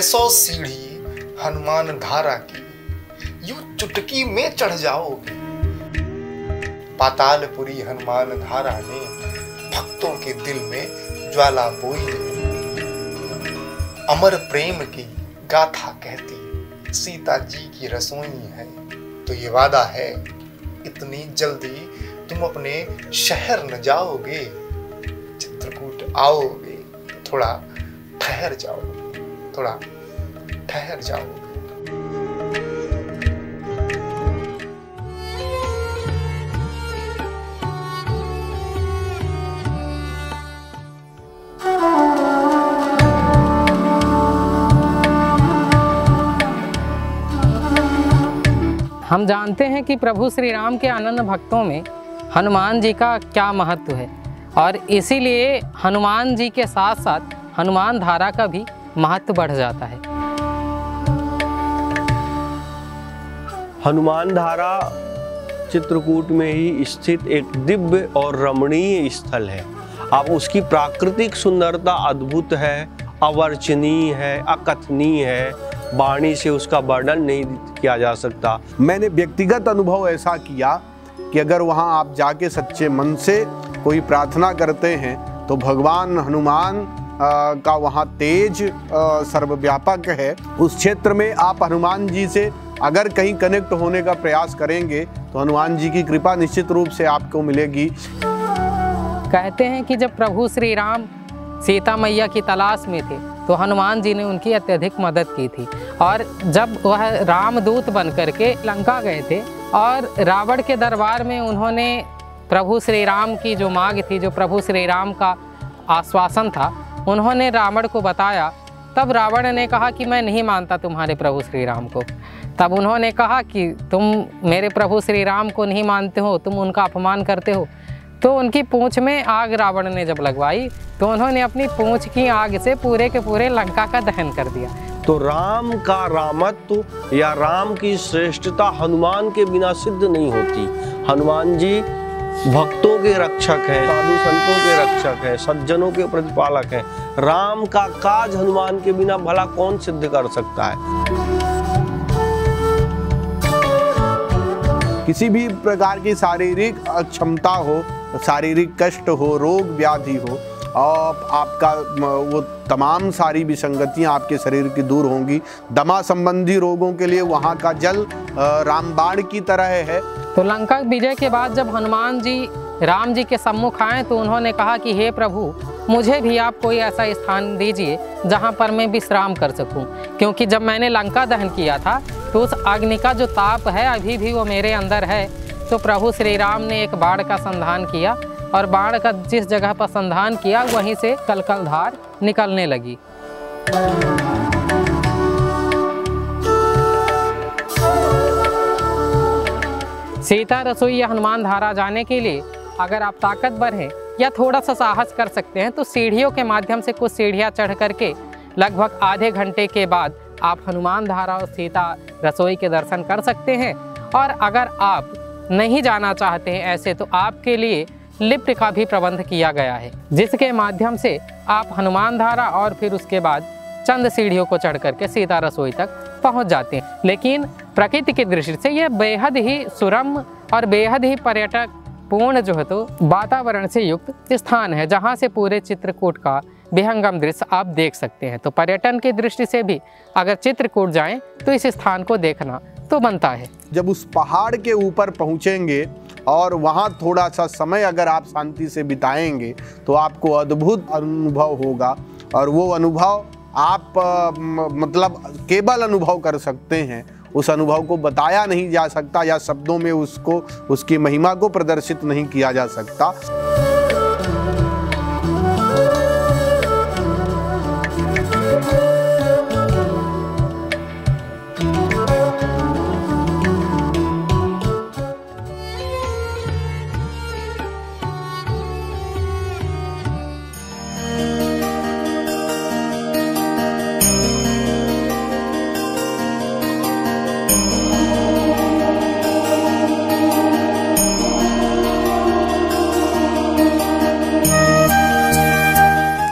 600 सीढ़ी हनुमान धारा की यूं चुटकी में चढ़ जाओगे। पातालपुरी हनुमान धारा ने भक्तों के दिल में ज्वाला बोई है। अमर प्रेम की गाथा कहती सीता जी की रसोई है। तो ये वादा है इतनी जल्दी तुम अपने शहर न जाओगे, चित्रकूट आओगे तो थोड़ा ठहर जाओगे, थोड़ा ठहर जाओगे। हम जानते हैं कि प्रभु श्री राम के अनन्य भक्तों में हनुमान जी का क्या महत्व है और इसीलिए हनुमान जी के साथ साथ हनुमान धारा का भी महत्व बढ़ जाता है। हनुमान धारा चित्रकूट में ही स्थित एक दिव्य और रमणीय स्थल है। अब उसकी प्राकृतिक सुंदरता अद्भुत है, अवर्णनीय है, अकथनीय है, वाणी से उसका वर्णन नहीं किया जा सकता। मैंने व्यक्तिगत अनुभव ऐसा किया कि अगर वहाँ आप जाके सच्चे मन से कोई प्रार्थना करते हैं तो भगवान हनुमान का वहाँ तेज सर्वव्यापक है। उस क्षेत्र में आप हनुमान जी से अगर कहीं कनेक्ट होने का प्रयास करेंगे तो हनुमान जी की कृपा निश्चित रूप से आपको मिलेगी। कहते हैं कि जब प्रभु श्री राम सीता मैया की तलाश में थे तो हनुमान जी ने उनकी अत्यधिक मदद की थी। और जब वह रामदूत बन करके लंका गए थे और रावण के दरबार में उन्होंने प्रभु श्री राम की जो मांग थी, जो प्रभु श्री राम का आश्वासन था, उन्होंने रावण को बताया। तब रावण ने कहा कि मैं नहीं मानता तुम्हारे प्रभु श्री राम को। तब उन्होंने कहा कि तुम मेरे प्रभु श्री राम को नहीं मानते हो, तुम उनका अपमान करते हो। तो उनकी पूंछ में आग रावण ने जब लगवाई तो उन्होंने अपनी पूंछ की आग से पूरे के पूरे लंका का दहन कर दिया। तो राम का रामत्व या राम की श्रेष्ठता हनुमान के बिना सिद्ध नहीं होती। हनुमान जी भक्तों के रक्षक हैं, साधु संतों के रक्षक हैं, सज्जनों के प्रतिपालक हैं। राम का काज हनुमान के बिना भला कौन सिद्ध कर सकता है। किसी भी प्रकार की शारीरिक अक्षमता हो, शारीरिक कष्ट हो, रोग व्याधि हो, और आपका वो तमाम सारी विसंगतियां आपके शरीर की दूर होंगी। दमा संबंधी रोगों के लिए वहाँ का जल रामबाण की तरह है। तो लंका विजय के बाद जब हनुमान जी राम जी के सम्मुख आए तो उन्होंने कहा कि हे प्रभु, मुझे भी आप कोई ऐसा स्थान दीजिए जहाँ पर मैं विश्राम कर सकूँ, क्योंकि जब मैंने लंका दहन किया था तो उस अग्नि का जो ताप है अभी भी वो मेरे अंदर है। तो प्रभु श्री राम ने एक बाण का संधान किया और बाण का जिस जगह पर संधान किया वहीं से कलकलधार निकलने लगी। सीता रसोई या हनुमान धारा जाने के लिए अगर आप ताकतवर हैं या थोड़ा सा साहस कर सकते हैं तो सीढ़ियों के माध्यम से कुछ सीढ़ियां चढ़ करके लगभग आधे घंटे के बाद आप हनुमान धारा और सीता रसोई के दर्शन कर सकते हैं। और अगर आप नहीं जाना चाहते हैं ऐसे तो आपके लिए लिफ्ट का भी प्रबंध किया गया है, जिसके माध्यम से आप हनुमान धारा और फिर उसके बाद चंद सीढ़ियों को चढ़ करके सीता रसोई तक पहुंच जाते हैं। लेकिन प्रकृति की दृष्टि से यह बेहद ही सुरम्य और बेहद ही पर्यटक पूर्ण जो है तो वातावरण से युक्त स्थान है, जहां से पूरे चित्रकूट का विहंगम दृश्य आप देख सकते हैं। तो पर्यटन की दृष्टि से भी अगर चित्रकूट जाएं तो इस स्थान को देखना तो बनता है। जब उस पहाड़ के ऊपर पहुंचेंगे और वहां थोड़ा सा समय अगर आप शांति से बिताएंगे तो आपको अद्भुत अनुभव होगा। और वो अनुभव आप मतलब केवल अनुभव कर सकते हैं, उस अनुभव को बताया नहीं जा सकता या शब्दों में उसको उसकी महिमा को प्रदर्शित नहीं किया जा सकता।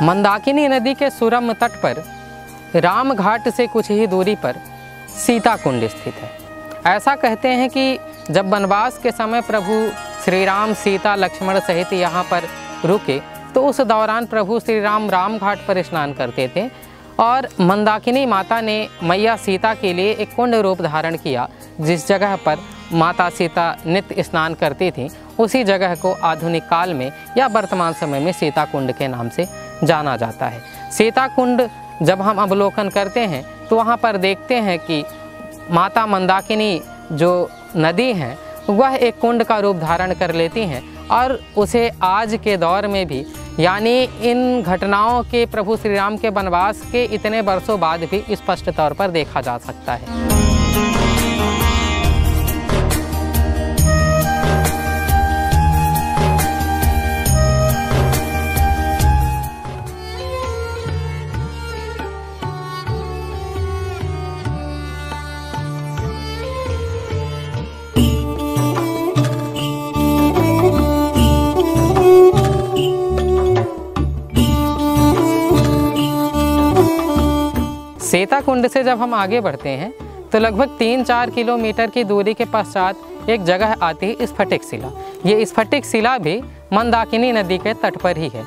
मंदाकिनी नदी के सुरम्य तट पर राम घाट से कुछ ही दूरी पर सीता कुंड स्थित है। ऐसा कहते हैं कि जब वनवास के समय प्रभु श्री राम सीता लक्ष्मण सहित यहाँ पर रुके तो उस दौरान प्रभु श्री राम राम घाट पर स्नान करते थे और मंदाकिनी माता ने मैया सीता के लिए एक कुंड रूप धारण किया। जिस जगह पर माता सीता नित्य स्नान करती थी उसी जगह को आधुनिक काल में या वर्तमान समय में सीता कुंड के नाम से जाना जाता है। सीता कुंड जब हम अवलोकन करते हैं तो वहाँ पर देखते हैं कि माता मंदाकिनी जो नदी हैं वह एक कुंड का रूप धारण कर लेती हैं और उसे आज के दौर में भी, यानी इन घटनाओं के प्रभु श्री राम के वनवास के इतने वर्षों बाद भी स्पष्ट तौर पर देखा जा सकता है। सीता कुंड से जब हम आगे बढ़ते हैं तो लगभग 3-4 किलोमीटर की दूरी के पश्चात एक जगह आती है स्फटिक शिला। ये स्फटिक शिला भी मंदाकिनी नदी के तट पर ही है।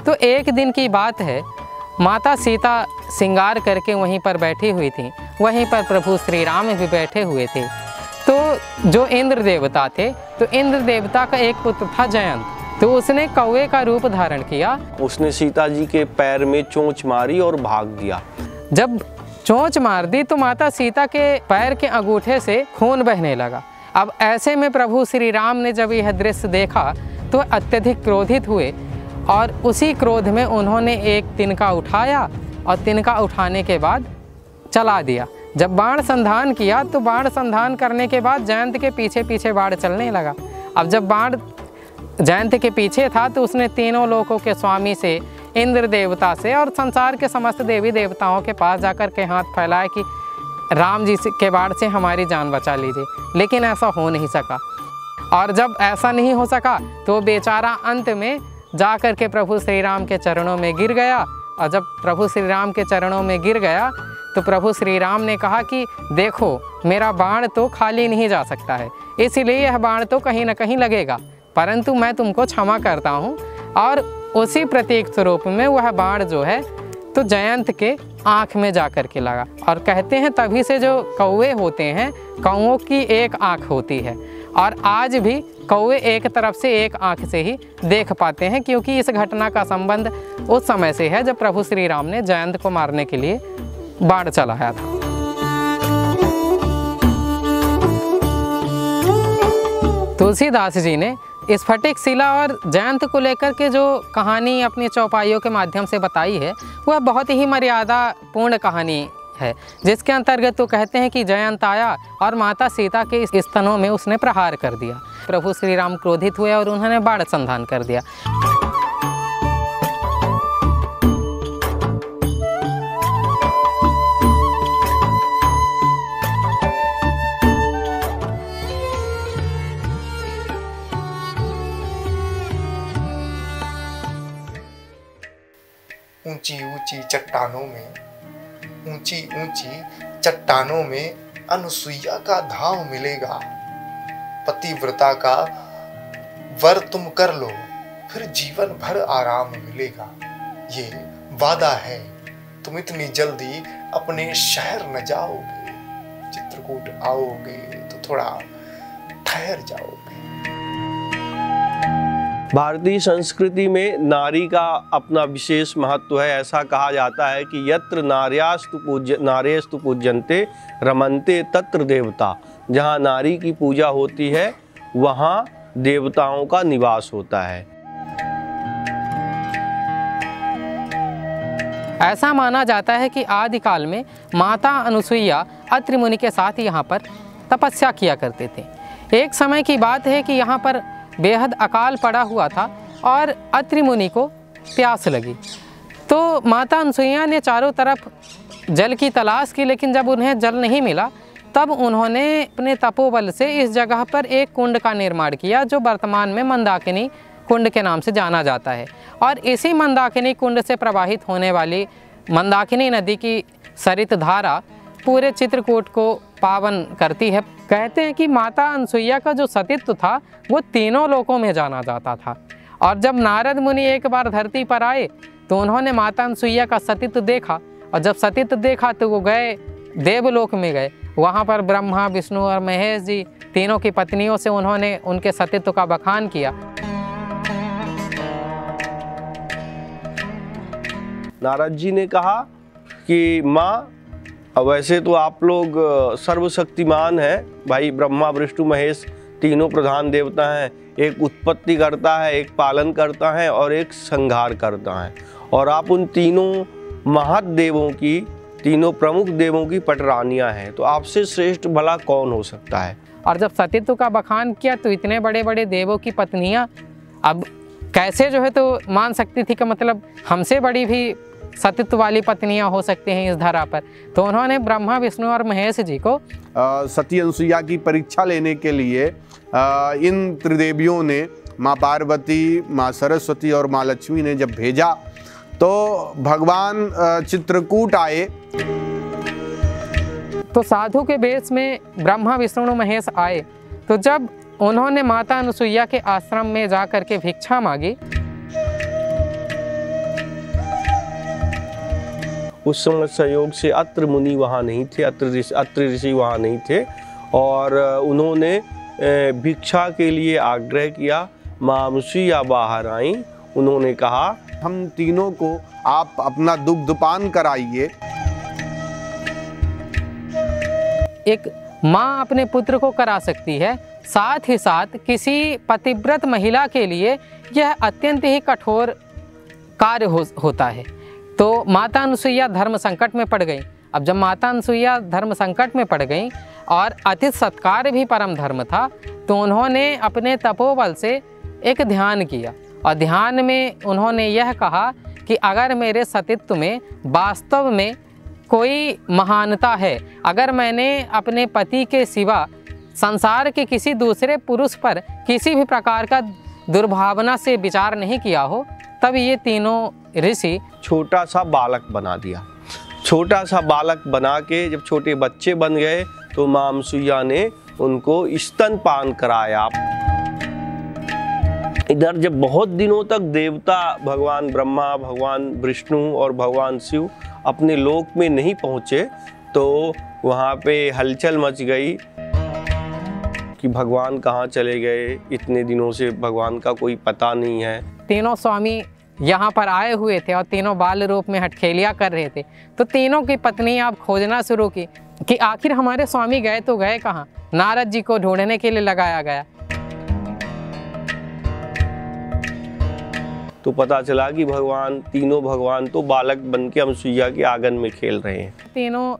तो एक दिन की बात है, माता सीता श्रृंगार करके वहीं पर बैठी हुई थी, वहीं पर प्रभु श्री राम भी बैठे हुए थे। तो जो इंद्र देवता थे, तो इंद्र देवता का एक पुत्र था जयंत, तो उसने कौवे का रूप धारण किया। उसने सीता जी के पैर में चोंच मारी और भाग दिया। जब चोंच मार दी तो माता सीता के पैर के अंगूठे से खून बहने लगा। अब ऐसे में प्रभु श्री राम ने जब यह दृश्य देखा तो अत्यधिक क्रोधित हुए और उसी क्रोध में उन्होंने एक तिनका उठाया और तिनका उठाने के बाद चला दिया। जब बाण संधान किया तो बाण संधान करने के बाद जयंत के पीछे पीछे बाण चलने लगा। अब जब बाण जयंत के पीछे था तो उसने तीनों लोकों के स्वामी से, इंद्र देवता से और संसार के समस्त देवी देवताओं के पास जाकर के हाथ फैलाया कि राम जी के बाण से हमारी जान बचा लीजिए, लेकिन ऐसा हो नहीं सका। और जब ऐसा नहीं हो सका तो बेचारा अंत में जाकर के प्रभु श्री राम के चरणों में गिर गया। और जब प्रभु श्री राम के चरणों में गिर गया तो प्रभु श्री राम ने कहा कि देखो, मेरा बाण तो खाली नहीं जा सकता है, इसीलिए यह बाण तो कहीं ना कहीं लगेगा, परंतु मैं तुमको क्षमा करता हूँ। और उसी प्रतीक स्वरूप में वह बाण जो है तो जयंत के आँख में जा कर के लगा। और कहते हैं तभी से जो कौवे होते हैं, कौवों की एक आँख होती है और आज भी कौवे एक तरफ से एक आँख से ही देख पाते हैं, क्योंकि इस घटना का संबंध उस समय से है जब प्रभु श्री राम ने जयंत को मारने के लिए बाण चलाया था। तुलसीदास जी ने स्फटिक शिला और जयंत को लेकर के जो कहानी अपनी चौपाइयों के माध्यम से बताई है वह बहुत ही मर्यादा पूर्ण कहानी है, जिसके अंतर्गत तो कहते हैं कि जयंत आया और माता सीता के स्तनों में उसने प्रहार कर दिया। प्रभु श्री राम क्रोधित हुए और उन्होंने बाण संधान कर दिया। ऊंची ऊंची चट्टानों में अनुसुईया का धाम मिलेगा। पतिव्रता का वर तुम कर लो, फिर जीवन भर आराम मिलेगा। ये वादा है, तुम इतनी जल्दी अपने शहर न जाओगे, चित्रकूट आओगे तो थोड़ा ठहर जाओगे। भारतीय संस्कृति में नारी का अपना विशेष महत्व है। ऐसा कहा जाता है कि यत्र नार्यस्तु पूज्यन्ते रमन्ते तत्र देवता। जहाँ नारी की पूजा होती है वहाँ देवताओं का निवास होता है। ऐसा माना जाता है कि आदिकाल में माता अनुसुईया अत्रि मुनि के साथ यहाँ पर तपस्या किया करते थे। एक समय की बात है कि यहाँ पर बेहद अकाल पड़ा हुआ था और अत्रि मुनि को प्यास लगी, तो माता अनुसुईया ने चारों तरफ जल की तलाश की, लेकिन जब उन्हें जल नहीं मिला तब उन्होंने अपने तपोबल से इस जगह पर एक कुंड का निर्माण किया जो वर्तमान में मंदाकिनी कुंड के नाम से जाना जाता है। और इसी मंदाकिनी कुंड से प्रवाहित होने वाली मंदाकिनी नदी की सरित धारा पूरे चित्रकूट को पावन करती है। कहते हैं कि माता अनसुईया का जो सतीत्व था वो तीनों लोकों में जाना जाता था। और जब नारद मुनि एक बार धरती पर आए तो उन्होंने माता अनसुईया का सतीत्व देखा, और जब सतीत्व देखा तो वो गए देवलोक में गए। वहाँ पर ब्रह्मा, विष्णु और महेश जी तीनों की पत्नियों से उन्होंने उनके सतीत्व का बखान किया। नारद जी ने कहा कि माँ, वैसे तो आप लोग सर्वशक्तिमान हैं, भाई ब्रह्मा, विष्णु, महेश तीनों प्रधान देवता हैं। एक उत्पत्ति करता है, एक पालन करता है और एक संहार करता है, और आप उन तीनों महादेवों की, तीनों प्रमुख देवों की पटरानियां हैं, तो आपसे श्रेष्ठ भला कौन हो सकता है। और जब सतीत्व का बखान किया तो इतने बड़े बड़े देवों की पत्नियां अब कैसे जो है तो मान सकती थी कि मतलब हमसे बड़ी भी सतीत्व वाली पत्नियां हो सकती हैं इस धरा पर। तो उन्होंने ब्रह्मा, विष्णु और महेश जी को सती अनसुईया की परीक्षा लेने के लिए इन त्रिदेवियों ने, माँ पार्वती, माँ सरस्वती और माँ लक्ष्मी ने जब भेजा तो भगवान चित्रकूट आए। तो साधु के वेश में ब्रह्मा, विष्णु, महेश आए। तो जब उन्होंने माता अनसुईया के आश्रम में जा करके भिक्षा मांगी, उस समय संयोग से अत्र मुनि वहाँ नहीं थे, अत्र ऋषि वहाँ नहीं थे, और उन्होंने भिक्षा के लिए आग्रह किया। माँ अनसुईया बाहर आई, उन्होंने कहा हम तीनों को आप अपना दुग्धपान कराइए। एक माँ अपने पुत्र को करा सकती है, साथ ही साथ किसी पतिव्रत महिला के लिए यह अत्यंत ही कठोर कार्य होता है। तो माता अनसुईया धर्म संकट में पड़ गई। अब जब माता अनसुईया धर्म संकट में पड़ गई और अतिथि सत्कार भी परम धर्म था, तो उन्होंने अपने तपोबल से एक ध्यान किया, और ध्यान में उन्होंने यह कहा कि अगर मेरे सतीत्व में वास्तव में कोई महानता है, अगर मैंने अपने पति के सिवा संसार के किसी दूसरे पुरुष पर किसी भी प्रकार का दुर्भावना से विचार नहीं किया हो, तब ये तीनों ऋषि छोटा सा बालक बना दिया। छोटा सा बालक बना के जब छोटे बच्चे बन गए तो माँ अनसुईया ने उनको स्तनपान कराया। इधर जब बहुत दिनों तक देवता भगवान ब्रह्मा, भगवान विष्णु और भगवान शिव अपने लोक में नहीं पहुँचे, तो वहाँ पे हलचल मच गई कि भगवान कहाँ चले गए, इतने दिनों से भगवान का कोई पता नहीं है। तीनों स्वामी यहाँ पर आए हुए थे और तीनों बाल रूप में हटखेलियाँ कर रहे थे। तो तीनों की पत्नी अब खोजना शुरू की कि आखिर हमारे स्वामी गए तो गए कहाँ। नारद जी को ढूंढने के लिए लगाया गया तो पता चला कि तीनों भगवान तो बालक बन के अनसुईया के आंगन में खेल रहे हैं। तीनों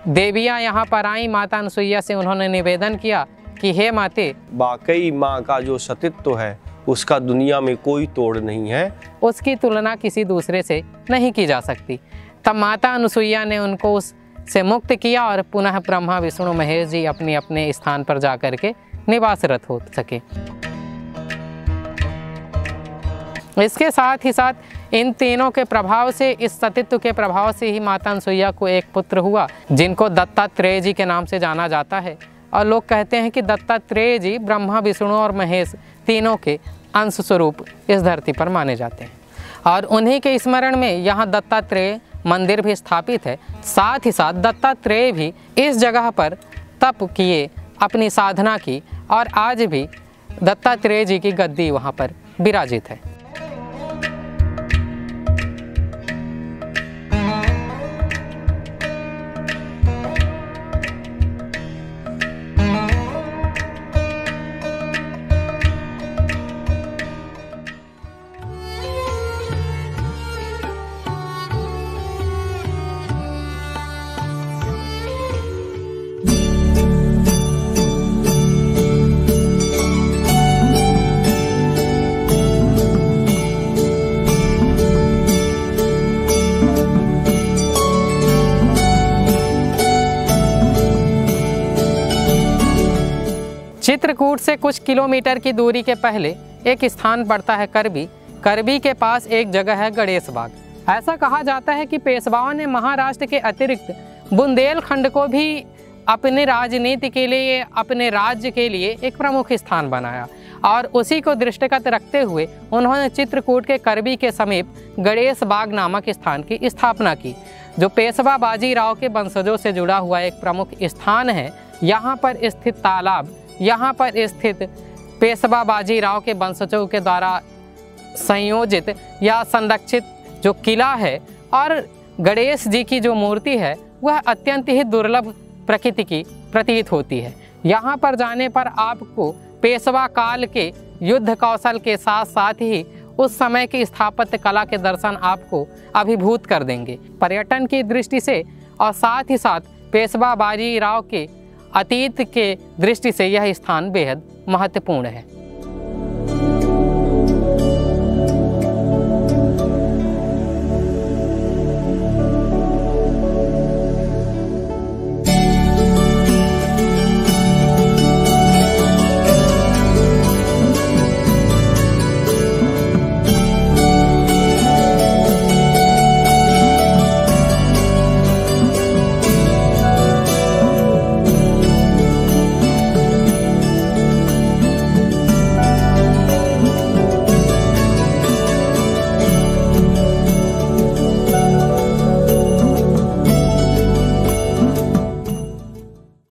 देवियाँ यहाँ पर आई। माता अनसुईया से उन्होंने निवेदन किया कि हे माते, वाकई माँ का जो सतीत्व है उसका दुनिया में कोई तोड़ नहीं है, उसकी तुलना किसी दूसरे से नहीं की जा सकती। तब माता अनसुईया ने उनको उससे मुक्त किया और पुनः ब्रह्मा, विष्णु, महेश जी अपने अपने स्थान पर जा कर के निवासरत हो सके। इसके साथ ही साथ इन तीनों के प्रभाव से, इस सतीत्व के प्रभाव से ही माता अनसुईया को एक पुत्र हुआ जिनको दत्तात्रेय जी के नाम से जाना जाता है। और लोग कहते हैं कि दत्तात्रेय जी ब्रह्मा, विष्णु और महेश तीनों के अंश स्वरूप इस धरती पर माने जाते हैं, और उन्हीं के स्मरण में यहाँ दत्तात्रेय मंदिर भी स्थापित है। साथ ही साथ दत्तात्रेय भी इस जगह पर तप किए, अपनी साधना की, और आज भी दत्तात्रेय जी की गद्दी वहाँ पर विराजित है। चित्रकूट से कुछ किलोमीटर की दूरी के पहले एक स्थान पड़ता है करबी। करबी के पास एक जगह है गणेश बाग। ऐसा कहा जाता है कि पेशवाओं ने महाराष्ट्र के अतिरिक्त बुंदेलखंड को भी अपने राजनीति के लिए, अपने राज्य के लिए एक प्रमुख स्थान बनाया और उसी को दृष्टिगत रखते हुए उन्होंने चित्रकूट के करबी के समीप गणेश बाग नामक स्थान की स्थापना की, जो पेशवा बाजीराव के वंशजों से जुड़ा हुआ एक प्रमुख स्थान है। यहाँ पर स्थित तालाब, यहाँ पर स्थित पेशवा बाजीराव के वंशजों के द्वारा संयोजित या संरक्षित जो किला है और गणेश जी की जो मूर्ति है वह अत्यंत ही दुर्लभ प्रकृति की प्रतीत होती है। यहाँ पर जाने पर आपको पेशवा काल के युद्ध कौशल के साथ साथ ही उस समय की स्थापत्य कला के दर्शन आपको अभिभूत कर देंगे। पर्यटन की दृष्टि से और साथ ही साथ पेशवा बाजीराव के अतीत के दृष्टि से यह स्थान बेहद महत्वपूर्ण है।